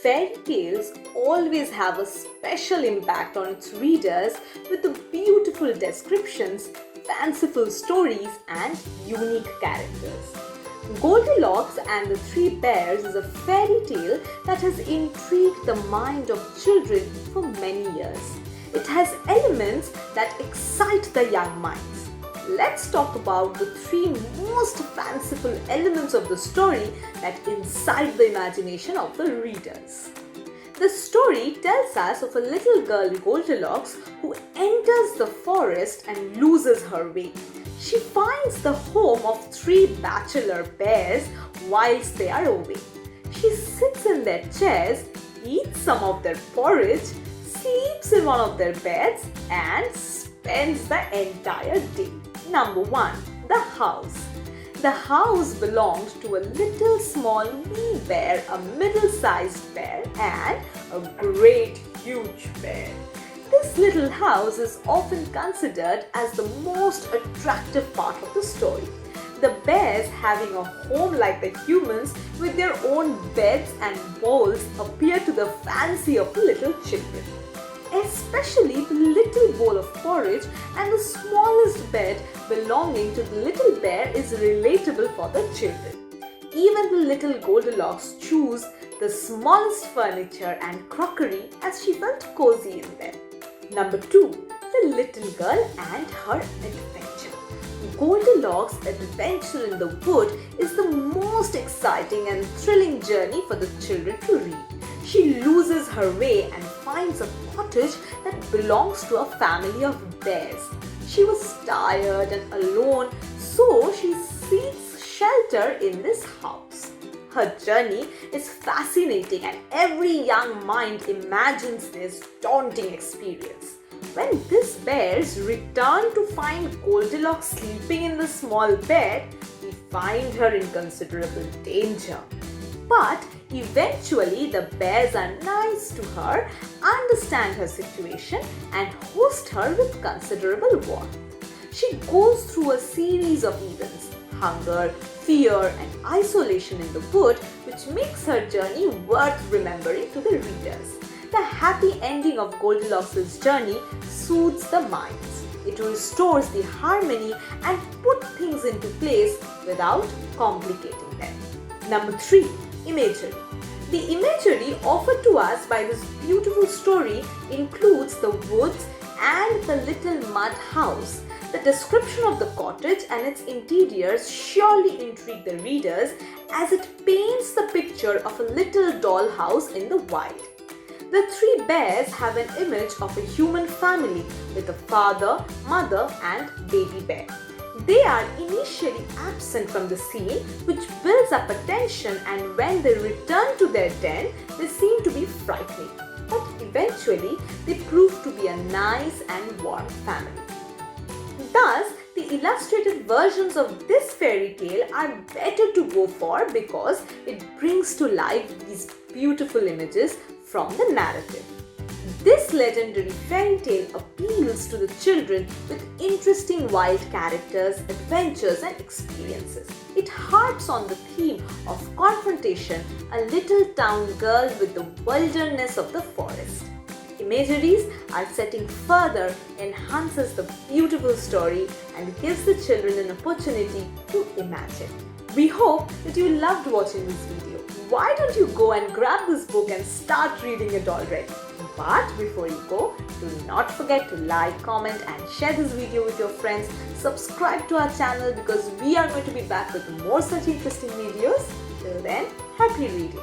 Fairy tales always have a special impact on its readers with the beautiful descriptions, fanciful stories, and unique characters. Goldilocks and the Three Bears is a fairy tale that has intrigued the mind of children for many years. It has elements that excite the young minds. Let's talk about the three most fanciful elements of the story that incite the imagination of the readers. The story tells us of a little girl, Goldilocks, who enters the forest and loses her way. She finds the home of three bachelor bears whilst they are away. She sits in their chairs, eats some of their porridge, sleeps in one of their beds, and spends the entire day. Number 1. The house. The house belonged to a little small wee bear, a middle-sized bear, and a great huge bear. This little house is often considered as the most attractive part of the story. The bears having a home like the humans with their own beds and bowls appear to the fancy of the little children. Especially the little bowl of porridge and the smallest bed belonging to the little bear is relatable for the children. Even the little Goldilocks chose the smallest furniture and crockery as she felt cozy in there. Number 2. The little girl and her adventure. Goldilocks' adventure in the wood is the most exciting and thrilling journey for the children to read. She loses her way and finds a cottage that belongs to a family of bears. She was tired and alone, so she seeks shelter in this house. Her journey is fascinating and every young mind imagines this daunting experience. When these bears return to find Goldilocks sleeping in the small bed, we find her in considerable danger. But eventually the bears are nice to her, understand her situation, and host her with considerable warmth. She goes through a series of events, hunger, fear, and isolation in the wood, which makes her journey worth remembering to the readers. The happy ending of Goldilocks' journey soothes the minds. It restores the harmony and puts things into place without complicating them. Number 3. Imagery. The imagery offered to us by this beautiful story includes the woods and the little mud house. The description of the cottage and its interiors surely intrigue the readers as it paints the picture of a little doll house in the wild. The three bears have an image of a human family with a father, mother, and baby bear. They are initially absent from the scene, which builds up a tension, and when they return to their den, they seem to be frightening. But eventually, they prove to be a nice and warm family. Thus, the illustrated versions of this fairy tale are better to go for because it brings to life these beautiful images from the narrative. This legendary fairy tale appeals to the children with interesting wild characters, adventures, and experiences. It harps on the theme of confrontation, a little town girl with the wilderness of the forest. Imageries are setting further enhances the beautiful story and gives the children an opportunity to imagine. We hope that you loved watching this video. Why don't you go and grab this book and start reading it already? But before you go, do not forget to like, comment and share this video with your friends. Subscribe to our channel because we are going to be back with more such interesting videos. Till then, happy reading.